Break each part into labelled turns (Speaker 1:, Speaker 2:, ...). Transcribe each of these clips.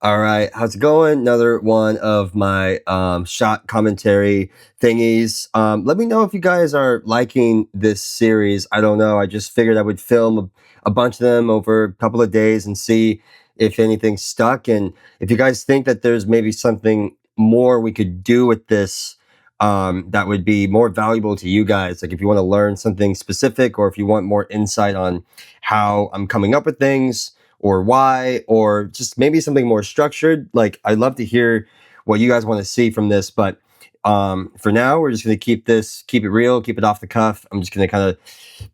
Speaker 1: All right, how's it going? Another one of my shot commentary thingies. Let me know if you guys are liking this series. I don't know. I just figured I would film a bunch of them over a couple of days and see if anything stuck. And if you guys think that there's maybe something more we could do with this, that would be more valuable to you guys. Like if you want to learn something specific, or if you want more insight on how I'm coming up with things, or why, or just maybe something more structured. Like, I'd love to hear what you guys want to see from this. But for now, we're just going to keep it real, keep it off the cuff. I'm just going to kind of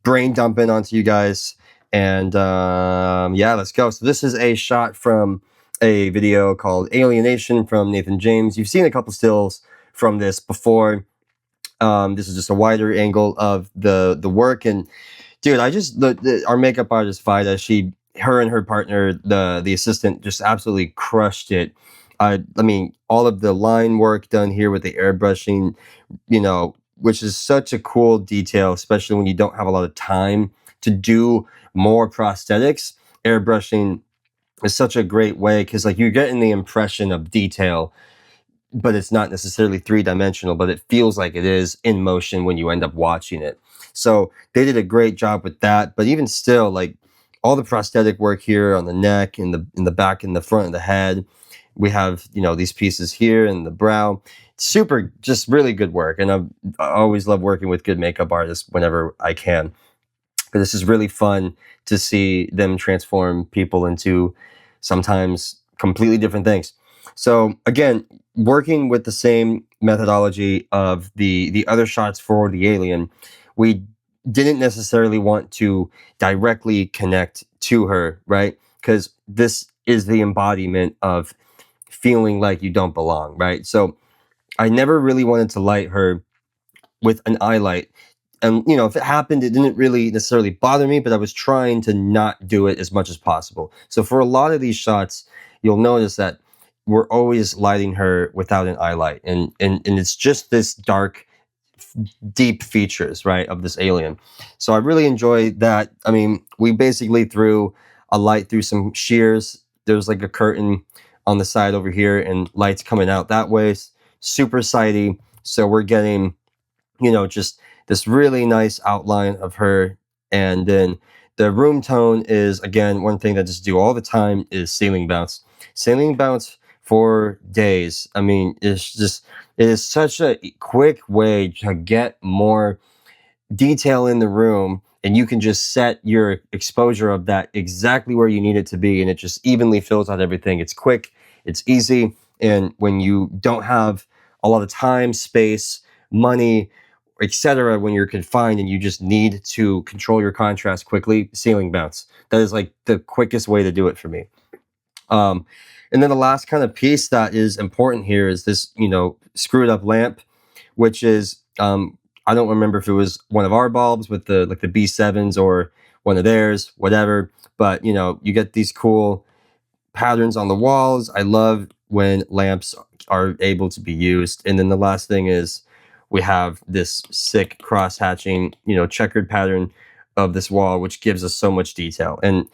Speaker 1: brain dump in onto you guys. And yeah, let's go. So this is a shot from a video called Alienation from Nathan James. You've seen a couple stills from this before. This is just a wider angle of the work. And dude, I just our makeup artist Vida, her and her partner, the assistant, just absolutely crushed it. I mean, all of the line work done here with the airbrushing, which is such a cool detail, especially when you don't have a lot of time to do more prosthetics. Airbrushing is such a great way because, like, you're getting the impression of detail, but it's not necessarily three-dimensional, but it feels like it is in motion when you end up watching it. So they did a great job with that. But even still, like, all the prosthetic work here on the neck, in the back, in the front of the head, we have these pieces here in the brow. Super, just really good work. And I always love working with good makeup artists whenever I can. But this is really fun to see them transform people into sometimes completely different things. So again, working with the same methodology of the other shots for the alien, we didn't necessarily want to directly connect to her, right? Because this is the embodiment of feeling like you don't belong, right? So I never really wanted to light her with an eye light. And if it happened, it didn't really necessarily bother me, but I was trying to not do it as much as possible. So for a lot of these shots, you'll notice that we're always lighting her without an eye light, and it's just this dark, deep features, right, of this alien. So I really enjoy that. I mean, we basically threw a light through some shears. There's like a curtain on the side over here, and lights coming out that way. Super sighty. So we're getting just this really nice outline of her. And then the room tone is, again, one thing that I just do all the time is ceiling bounce. Ceiling bounce for days. I mean, it is such a quick way to get more detail in the room, and you can just set your exposure of that exactly where you need it to be, and it just evenly fills out everything. It's quick, it's easy, and when you don't have a lot of time, space, money, etc., when you're confined and you just need to control your contrast quickly, ceiling bounce. That is like the quickest way to do it for me. Um, and then the last kind of piece that is important here is this, screwed up lamp, which is, I don't remember if it was one of our bulbs with the B7s or one of theirs, whatever. But you get these cool patterns on the walls. I love when lamps are able to be used. And then the last thing is we have this sick cross hatching, checkered pattern of this wall, which gives us so much detail. And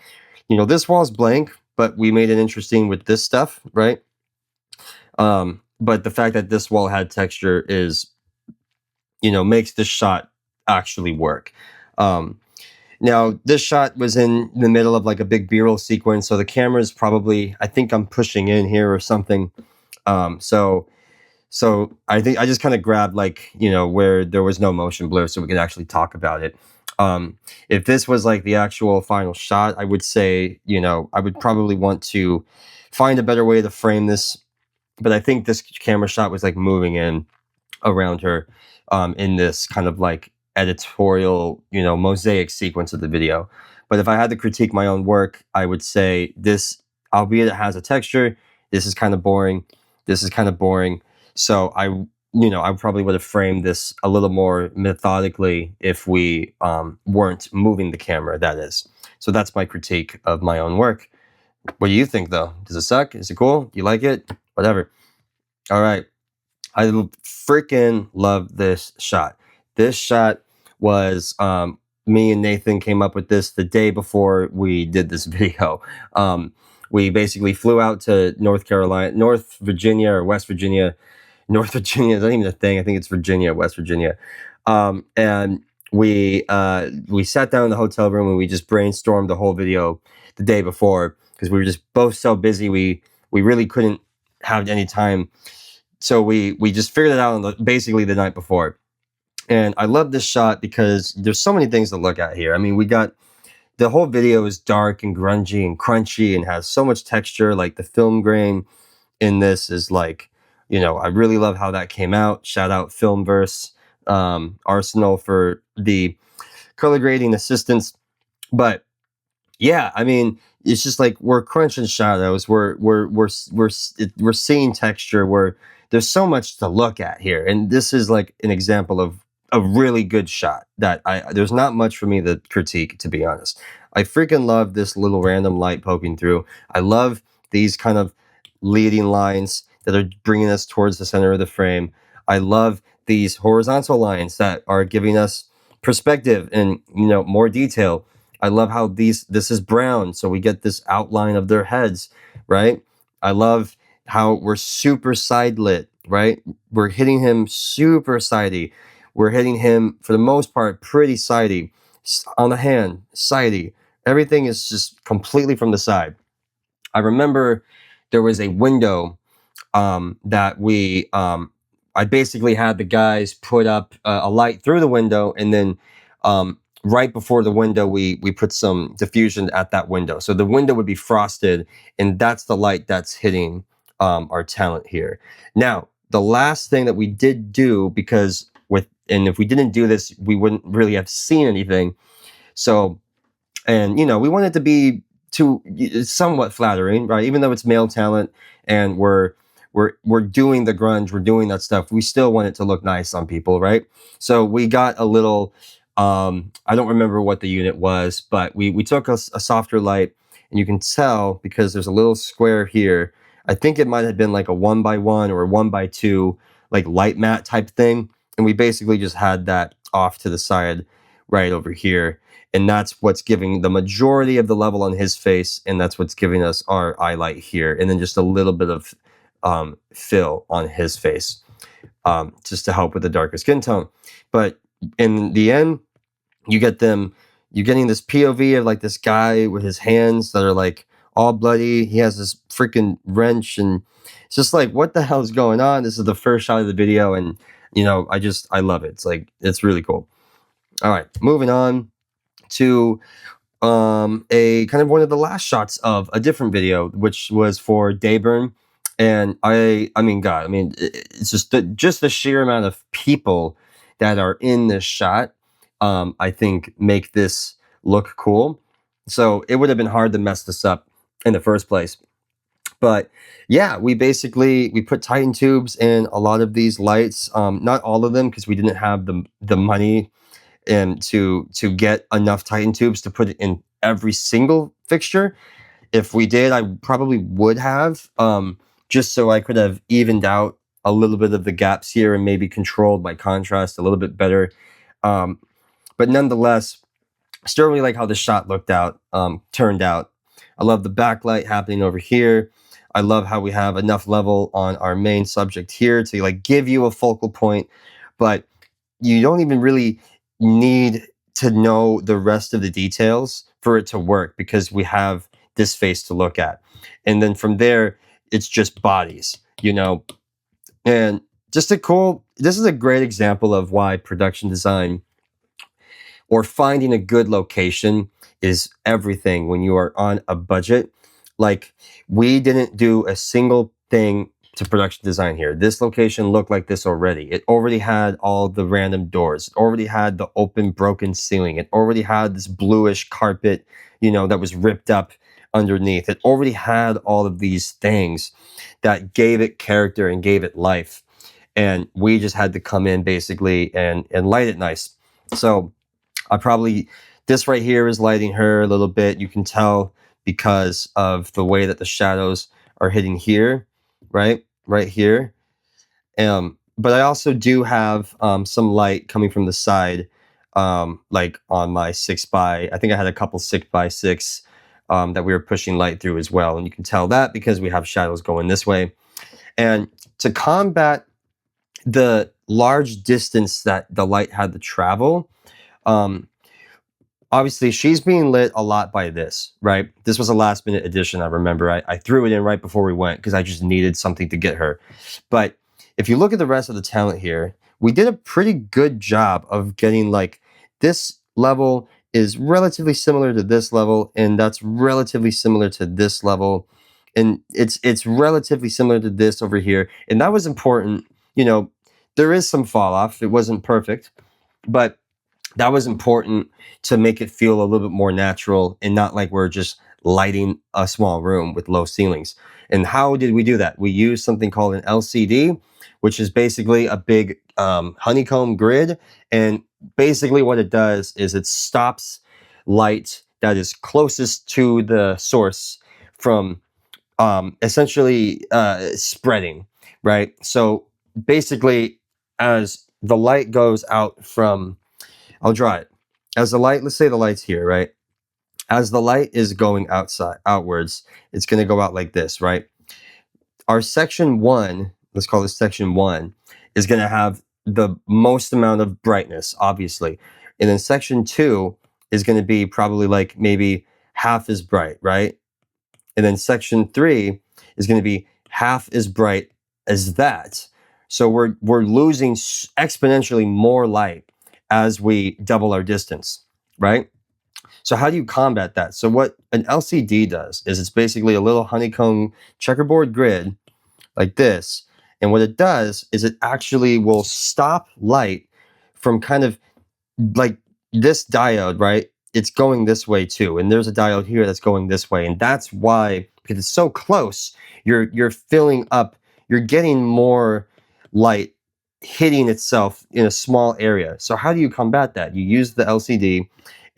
Speaker 1: this wall is blank, but we made it interesting with this stuff, right? But the fact that this wall had texture is, makes this shot actually work. Now, this shot was in the middle of like a big B-roll sequence, so the camera's probably, I think I'm pushing in here or something. So I think I just kind of grabbed where there was no motion blur, so we could actually talk about it. If this was like the actual final shot, I would say, I would probably want to find a better way to frame this. But I think this camera shot was like moving in around her, in this kind of like editorial, mosaic sequence of the video. But if I had to critique my own work, I would say this, albeit it has a texture, this is kind of boring. This is kind of boring. So I probably would have framed this a little more methodically if we weren't moving the camera, that is. So that's my critique of my own work. What do you think, though? Does it suck? Is it cool? You like it? Whatever. All right. I freaking love this shot. This shot was, me and Nathan came up with this the day before we did this video. We basically flew out to North Carolina, North Virginia or West Virginia. North Virginia is not even a thing. I think it's Virginia, West Virginia. And we sat down in the hotel room and we just brainstormed the whole video the day before because we were just both so busy. We really couldn't have any time, so we just figured it out on basically the night before. And I love this shot because there's so many things to look at here. I mean, we got the whole video is dark and grungy and crunchy and has so much texture. Like the film grain in this is like, I really love how that came out. Shout out Filmverse, Arsenal for the color grading assistance. But yeah, I mean, it's just like we're crunching shadows. We're seeing texture. There's so much to look at here, and this is like an example of a really good shot. There's not much for me to critique, to be honest. I freaking love this little random light poking through. I love these kind of leading lines that are bringing us towards the center of the frame. I love these horizontal lines that are giving us perspective and more detail. I love how this is brown, so we get this outline of their heads, right? I love how we're super side lit, right? We're hitting him super sidey. We're hitting him, for the most part, pretty sidey. On the hand, sidey. Everything is just completely from the side. I remember there was a window that I basically had the guys put up a light through the window, and then right before the window, we put some diffusion at that window. So the window would be frosted, and that's the light that's hitting our talent here. Now, the last thing that we did do, and if we didn't do this, we wouldn't really have seen anything. So, and we want it to be somewhat flattering, right? Even though it's male talent and we're doing the grunge, we're doing that stuff, we still want it to look nice on people, right? So we got a little, I don't remember what the unit was, but we took a softer light, and you can tell because there's a little square here. I think it might have been like a 1x1 or a 1x2, like light matte type thing. And we basically just had that off to the side right over here. And that's what's giving the majority of the level on his face. And that's what's giving us our eye light here. And then just a little bit of fill on his face, just to help with the darker skin tone. But in the end, you're getting this POV of like this guy with his hands that are like all bloody. He has this freaking wrench, and it's just like, what the hell is going on? This is the first shot of the video, and I love it. It's really cool. All right, moving on to a kind of one of the last shots of a different video, which was for Dayburn. And it's just the sheer amount of people that are in this shot, I think make this look cool. So it would have been hard to mess this up in the first place. But yeah, we put Titan tubes in a lot of these lights, not all of them because we didn't have the money and to get enough Titan tubes to put it in every single fixture. If we did, I probably would have, just so I could have evened out a little bit of the gaps here and maybe controlled my contrast a little bit better. But nonetheless, still really like how the shot turned out. I love the backlight happening over here. I love how we have enough level on our main subject here to like give you a focal point, but you don't even really need to know the rest of the details for it to work because we have this face to look at. And then from there, it's just bodies, and this is a great example of why production design or finding a good location is everything when you are on a budget. Like, we didn't do a single thing to production design here. This location looked like this already. It already had all the random doors. It already had the open, broken ceiling. It already had this bluish carpet, that was ripped up underneath. It already had all of these things that gave it character and gave it life. And we just had to come in basically and light it nice. So this right here is lighting her a little bit. You can tell because of the way that the shadows are hitting here, right here. But I also do have some light coming from the side, like on my I think I had a couple 6x6 that we were pushing light through as well. And you can tell that because we have shadows going this way. And to combat the large distance that the light had to travel, um, obviously she's being lit a lot by this, right? This was a last minute addition. I remember I threw it in right before we went because I just needed something to get her. But if you look at the rest of the talent here, we did a pretty good job of getting like this level is relatively similar to this level, and that's relatively similar to this level, and it's relatively similar to this over here. And that was important. You know, there is some fall off. It wasn't perfect, but that was important to make it feel a little bit more natural and not like we're just lighting a small room with low ceilings. And how did we do that? We used something called an LCD, which is basically a big honeycomb grid. And basically what it does is it stops light that is closest to the source from essentially spreading, right? So basically, as the light goes out from, I'll draw it. As the light, let's say the light's here, right? As the light is going outwards, it's going to go out like this, right? Our section one, let's call this section one, is going to have the most amount of brightness, obviously. And then section two is going to be probably like maybe half as bright, right? And then section three is going to be half as bright as that. So we're losing exponentially more light as we double our distance, right? So how do you combat that? So what an LCD does is it's basically a little honeycomb checkerboard grid like this. And what it does is it actually will stop light from kind of like this diode, right? It's going this way too. And there's a diode here that's going this way. And that's why, because it's so close, you're filling up, you're getting more light hitting itself in a small area. So how do you combat that? You use the LCD,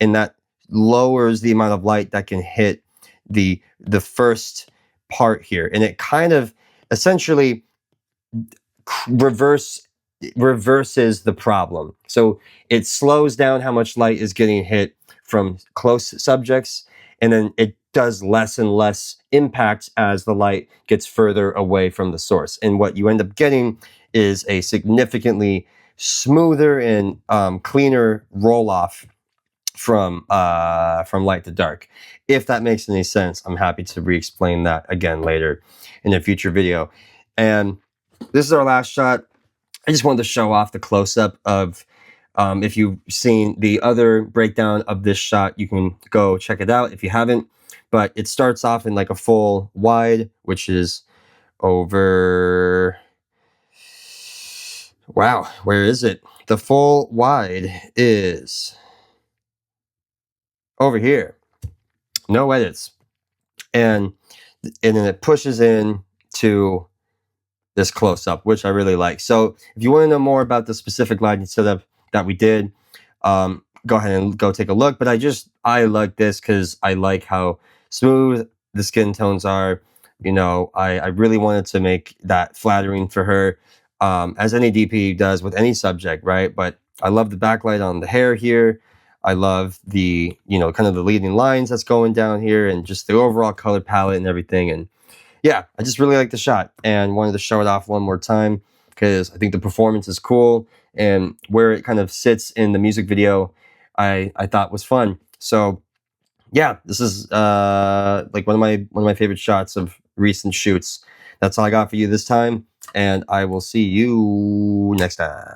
Speaker 1: and that lowers the amount of light that can hit the first part here. And it kind of essentially reverses the problem. So it slows down how much light is getting hit from close subjects, and then it does less and less impact as the light gets further away from the source. And what you end up getting is a significantly smoother and cleaner roll off from light to dark. If that makes any sense, I'm happy to re-explain that again later in a future video. And this is our last shot. I just wanted to show off the close-up of, if you've seen the other breakdown of this shot, you can go check it out if you haven't. But it starts off in like a full wide, which is over, wow, where is it? The full wide is over here. No edits. And then it pushes in to this close-up, which I really like. So if you want to know more about the specific lighting setup that we did, go ahead and go take a look. But I like this because I like how smooth the skin tones are. You know, I really wanted to make that flattering for her, as any DP does with any subject, right? But I love the backlight on the hair here. I love the, you know, kind of the leading lines that's going down here, and just the overall color palette and everything. And yeah, I just really like the shot and wanted to show it off one more time because I think the performance is cool, and where it kind of sits in the music video, I thought was fun. So yeah, this is like one of my favorite shots of recent shoots. That's all I got for you this time, and I will see you next time.